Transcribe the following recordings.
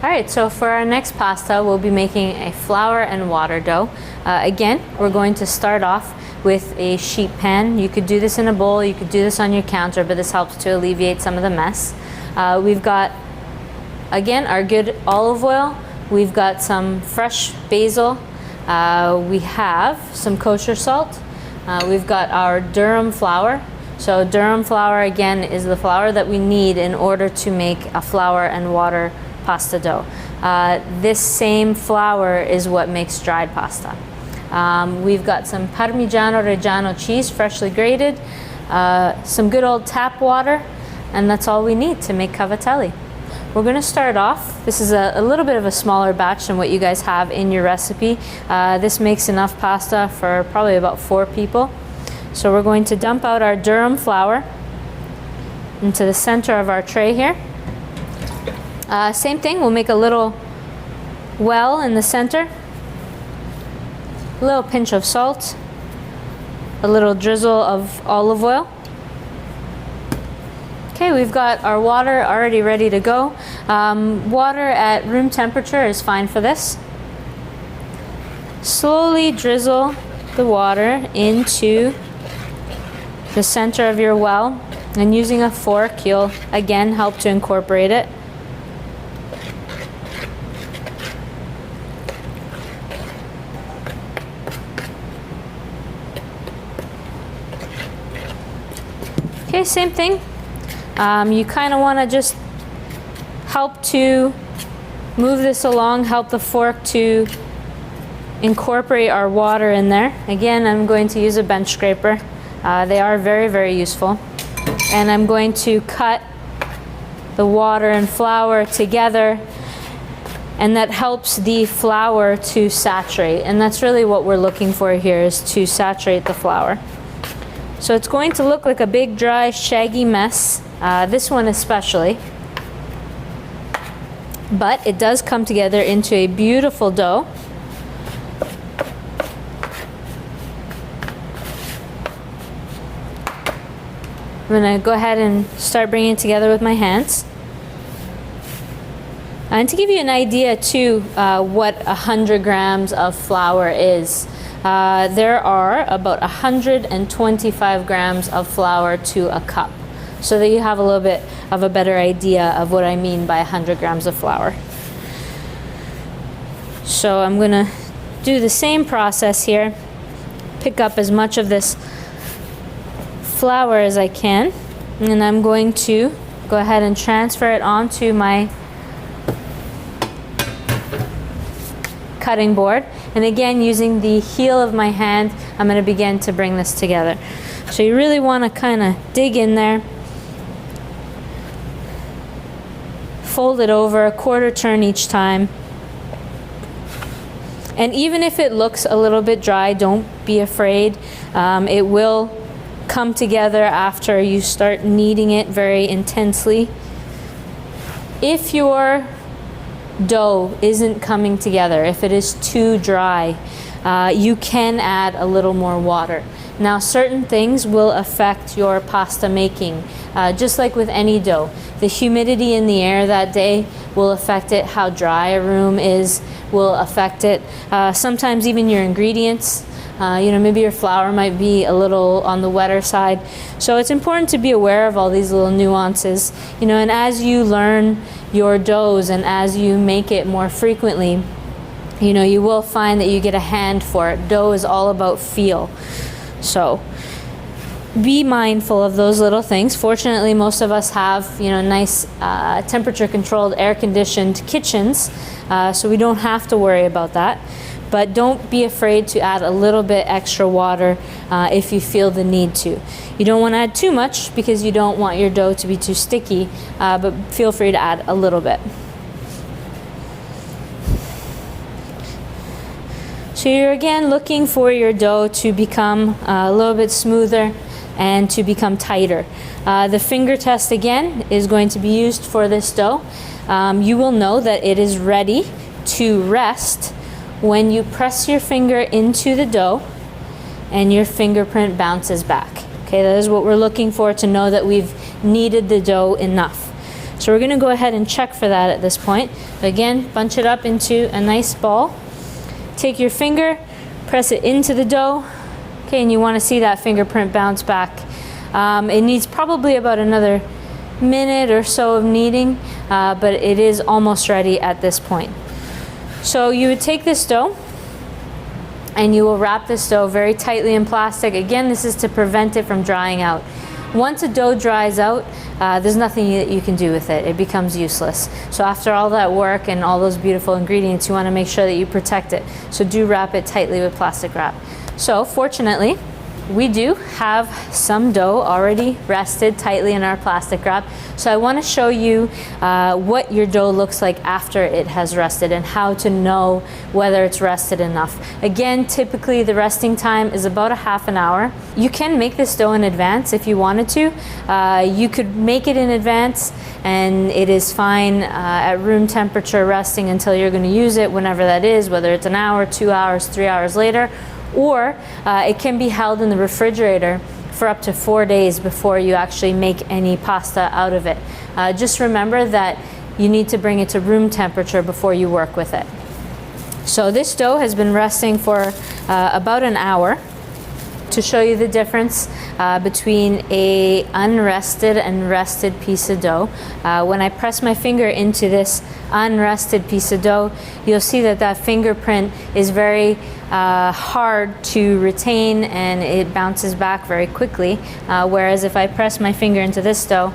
All right, so for our next pasta, we'll be making a flour and water dough. Again, we're going to start off with a sheet pan. You could do this in a bowl, you could do this on your counter, but this helps to alleviate some of the mess. We've got, again, our good olive oil. We've got some fresh basil. We have some kosher salt. We've got our durum flour. So durum flour, again, is the flour that we need in order to make a flour and water pasta dough. This same flour is what makes dried pasta. We've got some Parmigiano Reggiano cheese, freshly grated, some good old tap water, and that's all we need to make cavatelli. We're going to start off. This is a little bit of a smaller batch than what you guys have in your recipe. This makes enough pasta for probably about 4 people. So we're going to dump out our durum flour into the center of our tray here. Same thing, we'll make a little well in the center, a little pinch of salt, a little drizzle of olive oil. Okay, we've got our water already ready to go. Water at room temperature is fine for this. Slowly drizzle the water into the center of your well, and using a fork, you'll again help to incorporate it. Okay, same thing. You kind of want to just help to move this along, help the fork to incorporate our water in there. Again, I'm going to use a bench scraper. They are very, very useful. And I'm going to cut the water and flour together, and that helps the flour to saturate. And that's really what we're looking for here, is to saturate the flour. So it's going to look like a big, dry, shaggy mess, this one especially. But it does come together into a beautiful dough. I'm going to go ahead and start bringing it together with my hands. And to give you an idea too, what 100 grams of flour is, there are about 125 grams of flour to a cup, so that you have a little bit of a better idea of what I mean by 100 grams of flour. So I'm going to do the same process here, pick up as much of this flour as I can, and I'm going to go ahead and transfer it onto my cutting board. And again, using the heel of my hand, I'm going to begin to bring this together. So you really want to kind of dig in there, fold it over, a quarter turn each time. And even if it looks a little bit dry, don't be afraid. It will come together after you start kneading it very intensely. If your dough isn't coming together, if it is too dry, you can add a little more water. Now, certain things will affect your pasta making, just like with any dough. The humidity in the air that day will affect it. How dry a room is will affect it. Sometimes even your ingredients. Maybe your flour might be a little on the wetter side. So it's important to be aware of all these little nuances. And as you learn your doughs and as you make it more frequently, you will find that you get a hand for it. Dough is all about feel. So be mindful of those little things. Fortunately, most of us have, nice temperature controlled, air conditioned kitchens, so we don't have to worry about that. But don't be afraid to add a little bit extra water if you feel the need to. You don't want to add too much because you don't want your dough to be too sticky, but feel free to add a little bit. So you're again looking for your dough to become a little bit smoother and to become tighter. The finger test again is going to be used for this dough. You will know that it is ready to rest when you press your finger into the dough and your fingerprint bounces back. Okay, that is what we're looking for, to know that we've kneaded the dough enough. So we're going to go ahead and check for that at this point. Again, bunch it up into a nice ball. Take your finger, press it into the dough. Okay, and you want to see that fingerprint bounce back. It needs probably about another minute or so of kneading, but it is almost ready at this point. So you would take this dough and you will wrap this dough very tightly in plastic. Again, this is to prevent it from drying out. Once a dough dries out, there's nothing that you can do with it. It becomes useless. So after all that work and all those beautiful ingredients, you want to make sure that you protect it. So do wrap it tightly with plastic wrap. So fortunately, we do have some dough already rested tightly in our plastic wrap. So I want to show you what your dough looks like after it has rested and how to know whether it's rested enough. Again, typically the resting time is about a half an hour. You can make this dough in advance if you wanted to. You could make it in advance and it is fine at room temperature resting until you're going to use it, whenever that is, whether it's an hour, 2 hours, 3 hours later. Or it can be held in the refrigerator for up to 4 days before you actually make any pasta out of it. Just remember that you need to bring it to room temperature before you work with it. So this dough has been resting for about an hour. To show you the difference between a unrested and rested piece of dough. When I press my finger into this unrested piece of dough, you'll see that that fingerprint is very hard to retain and it bounces back very quickly. Whereas if I press my finger into this dough,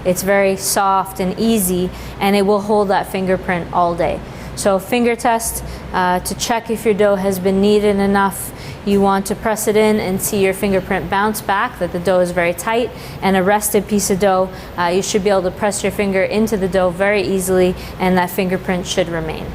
it's very soft and easy and it will hold that fingerprint all day. So finger test to check if your dough has been kneaded enough. You want to press it in and see your fingerprint bounce back, that the dough is very tight. And a rested piece of dough, you should be able to press your finger into the dough very easily and that fingerprint should remain.